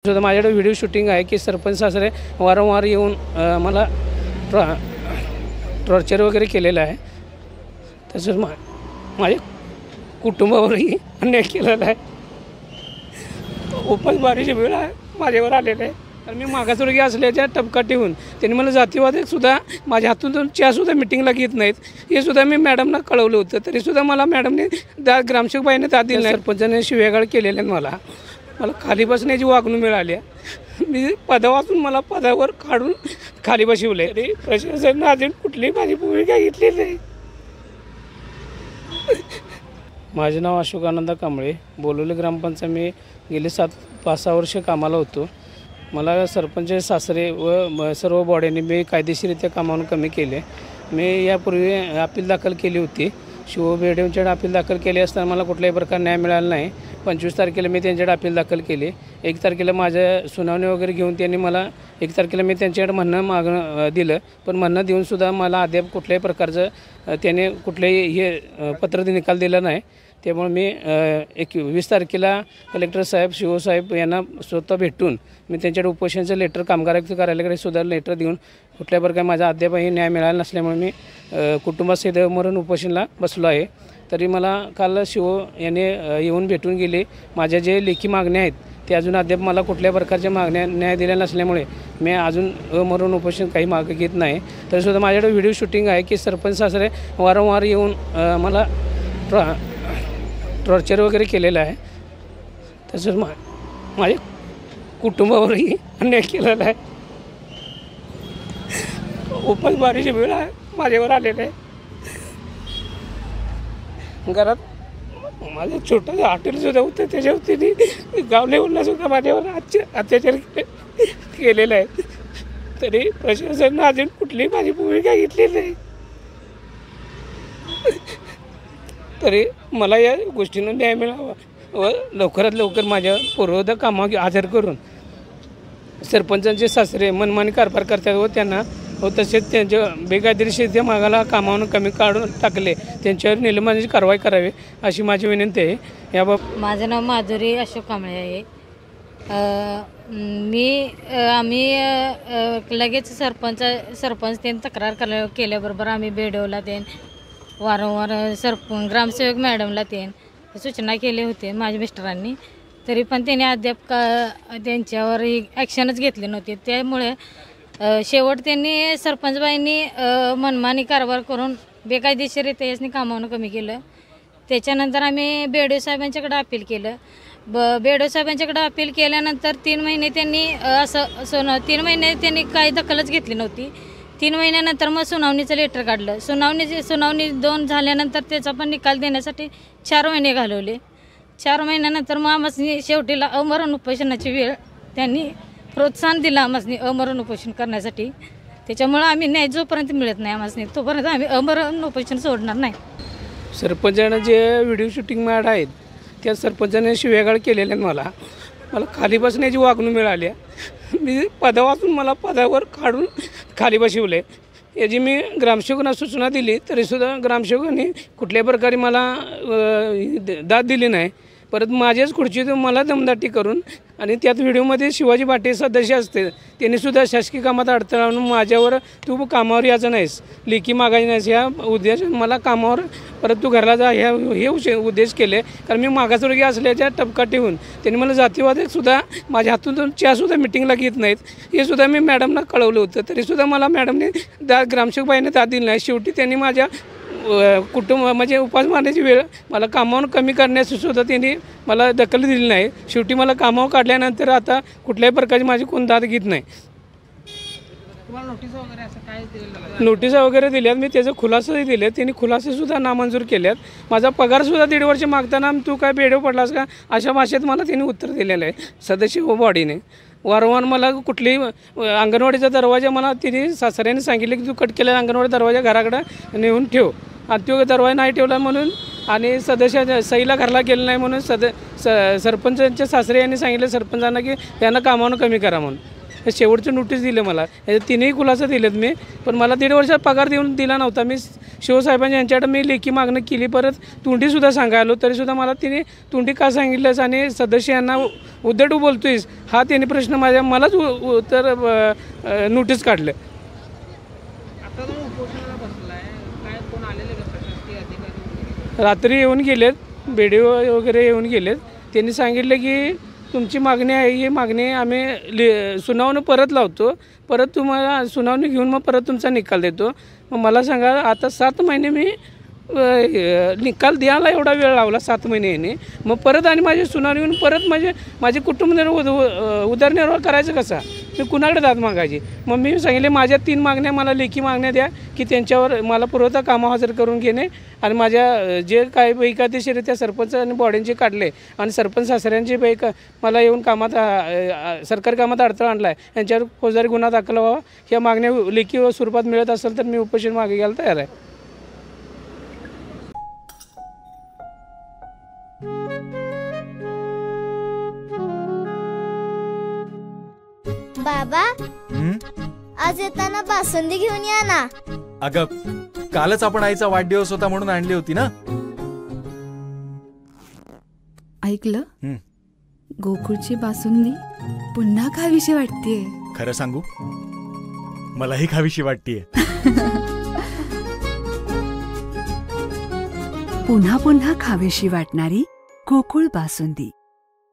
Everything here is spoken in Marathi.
सुद्धा माझ्याकडे व्हिडिओ शूटिंग आहे की सरपंच सासरे वारंवार येऊन मला टॉर्चर वगैरे केलेलं आहे. तसंच माझ्या कुटुंबावरही अन्याय केलेला आहे. उपासमारीची वेळ आहे माझ्यावर आलेलं आहे. आणि मी मागासवर्गीय असल्याच्या टपकात ठेवून त्यांनी मला जातीवादीसुद्धा माझ्या हातून चहासुद्धा मिटिंगला घेत नाहीत हे सुद्धा मी मॅडमना कळवलं होतं. तरीसुद्धा मला मॅडमने ग्रामसेवकबाईने दाद दिली नाही. सरपंचाने शिव्यागाळ केलेल्या मला खाली बसण्याची वागणूक मिळाली. मी पदापासून मला पदावर काढून खाली बसवले. तरी प्रशासनाने अजून कुठलीही माझी भूमिका घेतली नाही. माझे नाव अशोक आनंद कांबळे. बोलोली ग्रामपंचायत मी गेले 5-6 वर्ष कामाला होतो. मला सरपंच सासरे व सर्व बॉड्यांनी मी कायदेशीररित्या कामावून कमी केले. मी यापूर्वी अपील दाखल केली होती. शिवबेडेंच्याकडे अपील दाखल केले असताना मला कुठल्याही प्रकार न्याय मिळाला नाही. 25 तारखेला मी त्यांच्याकडे अपील दाखल केले. 1 तारखेला माझ्या सुनावणी वगैरे घेऊन त्यांनी मला 1 तारखेला मी त्यांच्याकडे म्हणणं दिलं. पण म्हणणं देऊनसुद्धा मला अद्याप कुठल्याही प्रकारचं त्याने कुठलेही हे पत्र निकाल दिला नाही. त्यामुळे मी 20 तारखेला कलेक्टर साहेब शिवसाहेब यांना स्वतः भेटून मी त्यांच्याकडे उपोषणाचं लेटर कामगार आयुक्त कार्यालयाकडे सुद्धा लेटर देऊन कुठल्या प्रकारे माझा अद्यापही न्याय मिळाला नसल्यामुळे मी कुटुंबासहित मरण उपोषणाला बसलो आहे. तरी मला काल यांनी येऊन भेटून गेले. माझ्या जे लेखी मागण्या आहेत ते अजून अद्याप मला कुठल्या प्रकारच्या मागण्या न्याय दिल्या नसल्यामुळे मी अजून मरण उपोषण काही मागं घेत नाही. तरीसुद्धा माझ्याकडे व्हिडिओ शूटिंग आहे की सरपंच सासरे वारंवार येऊन मला टॉर्चर वगैरे केलेलं आहे. तसंच माझ्या कुटुंबावरही अन्याय केलेला आहे. उपासमारीची वेळ आहे माझ्यावर आलेलं आहे. घरात माझं छोटं हॉटेलसुद्धा होतं. त्याच्यावरती गाव लेवलला सुद्धा माझ्यावर अत्याचार केलेला आहे. तरी प्रशासनाने अजून कुठलीही माझी भूमिका घेतली नाही. तरी मला या गोष्टीनं न्याय मिळावा व लवकरात लवकर माझ्या पूर्वोदय कामावर हजर करून सरपंचांचे सासरे मनमानी कारभार करतात व त्यांना व तसेच त्यांच्या बेकायदेशीर मागाला कामावरून कमी काढून टाकले त्यांच्यावर निलंबनाची कारवाई करावी अशी माझी विनंती आहे. याबाबत माझं नाव माधुरी अशोक कांबळे आहे. आम्ही लगेच सरपंच त्यांनी तक्रार केल्याबरोबर आम्ही बेडवला वारंवार ग्रामसेवक मॅडमला सूचना केली होते माझ्या मिस्टरांनी. तरी पण त्यांनी अद्याप त्यांच्यावर ॲक्शनच घेतली नव्हती. त्यामुळे शेवट त्यांनी सरपंचबाईंनी मनमानी कारभार करून बेकायदेशीररित्या यासनी कामावून कमी केलं. त्याच्यानंतर आम्ही बेडो साहेबांच्याकडे अपील केलं. बेडो साहेबांच्याकडे अपील केल्यानंतर 3 महिने त्यांनी 3 महिने त्यांनी काही दखलच घेतली नव्हती. 3 महिन्यानंतर मग सुनावणीचं लेटर काढलं. सुनावणी 2 झाल्यानंतर त्याचा पण निकाल देण्यासाठी 4 महिने घालवले. 4 महिन्यानंतर मग आम्हाला शेवटीला अमरण उपोषणाची वेळ त्यांनी प्रोत्साहन दिलं आम्हाला अमरण उपोषण करण्यासाठी. त्याच्यामुळं आम्ही न्याय जोपर्यंत मिळत नाही आम्हाला तोपर्यंत आम्ही अमरण उपोषण सोडणार नाही. सरपंचानं जे व्हिडिओ शूटिंग मॅड आहेत त्या सरपंचाने शिव्यागाळ केलेल्या मला खाली बसण्याची वागणूक मिळाली. मी पदापासून मला पदावर काढून खाली बसवले. याची मी ग्रामसेवकांना सूचना दिली तरीसुद्धा ग्रामसेवकांनी कुठल्याही प्रकारे मला दाद दिली नाही. परत माझ्याच खुर्चीतून मला दमदाटी करून आणि त्यात व्हिडिओमध्ये शिवाजी भाटे सदस्य असते त्यांनीसुद्धा शासकीय कामात अडथळा आणून माझ्यावर तू कामावर यायचं नाहीस लेखी मागायची नाहीस ह्या उद्देश मला कामावर परत तू घरला जा हे उद्देश केले. कारण मी मागासवर्गीय असल्याच्या टपकात ठेवून त्यांनी मला जातीवादीसुद्धा माझ्या हातून चहासुद्धा मिटिंगला घेत नाहीत हे सुद्धा मी मॅडमना कळवलं होतं. तरीसुद्धा मला मॅडमने ग्रामसेवकबाईने दाद दिली नाही. शेवटी त्यांनी माझ्या म्हणजे उपासमारीची वेळ मला कामावरून कमी करण्यासुद्धा त्यांनी मला दखल दिली नाही. शेवटी मला कामावर काढल्यानंतर आता कुठल्याही प्रकारची माझी कोण दाद घेत नाही. नोटिसा वगैरे दिल्यात. मी त्याचं खुलासाही दिले. त्यांनी खुलासेसुद्धा नामंजूर केल्यात. माझा पगारसुद्धा 1.5 वर्ष मागताना तू काय बेडव पडलास का अशा भाषेत मला त्यांनी उत्तर दिलेलं आहे सदस्य व बॉडीने. वारंवार मला कुठलीही अंगणवाडीचा दरवाजा मला तिने सासऱ्याने सांगितले की तू कट केलेला अंगणवाडी दरवाजा घराकडे नेऊन ठेव आणि तो दरवाजा नाही ठेवला म्हणून आणि सदस्य सहीला घरला गेलं नाही म्हणून सरपंचांच्या सासरे यांनी सांगितलं सरपंचांना की त्यांना कामावरून कमी करा म्हणून. शेवटचं नोटीस दिलं मला. 3ही खुलासा दिलेत मी. पण मला 1.5 वर्षात पगार दिला नव्हता. मी शिवसाहेबांच्या यांच्याकडे मी लेखी मागणं केली, परत तोंडीसुद्धा सांगायलो तरीसुद्धा मला तिने तोंडी का सांगितलंस आणि सदस्य यांना उद्धट बोलतोयस हा त्याने प्रश्न मलाच उत्तर नोटीस काढलं. रात्री येऊन गेलेत, BDO वगैरे येऊन गेलेत. त्यांनी सांगितलं की तुमची मागणी आहे, ही मागणी आम्ही सुनावणी परत लावतो, परत तुम्हाला सुनावणी घेऊन मग परत तुमचा निकाल देतो. मग मला सांगा आता 7 महिने मी निकाल द्यायला एवढा वेळ लावला, 7 महिने याने, मग परत आणि माझी सुनावणी घेऊन परत माझे कुटुंब उदरनिर्वाह करायचं कसा, मी कुणाकडे दाद मागायची. मग मी सांगितले माझ्या 3 मागण्या मला लेखी मागण्या द्या की त्यांच्यावर मला पुरवठा कामं हजर करून घेणे आणि माझ्या जे काय बेकायदेशीरित्या सरपंच आणि बॉडींचे काढले आणि सरपंच सासऱ्यांचे मला येऊन कामात सरकारी कामात अडथळा आणला आहे, यांच्यावर फौजदारी गुन्हा दाखल व्हावा. ह्या मागण्या लेखी स्वरूपात मिळत असेल तर मी उपोषण मागे घ्यायला तयार आहे. बाबा आज येताना बासुंदी घेऊन या ना. अगं कालच आपण आईचा वाढदिवस होता म्हणून आणली होती ना. ऐकलं, गोकुळची बासुंदी पुन्हा खावीशी वाटतेय. खरं सांगू, मलाही खावीशी वाटतेय. पुन्हा पुन्हा खावीशी वाटणारी गोकुळ बासुंदी.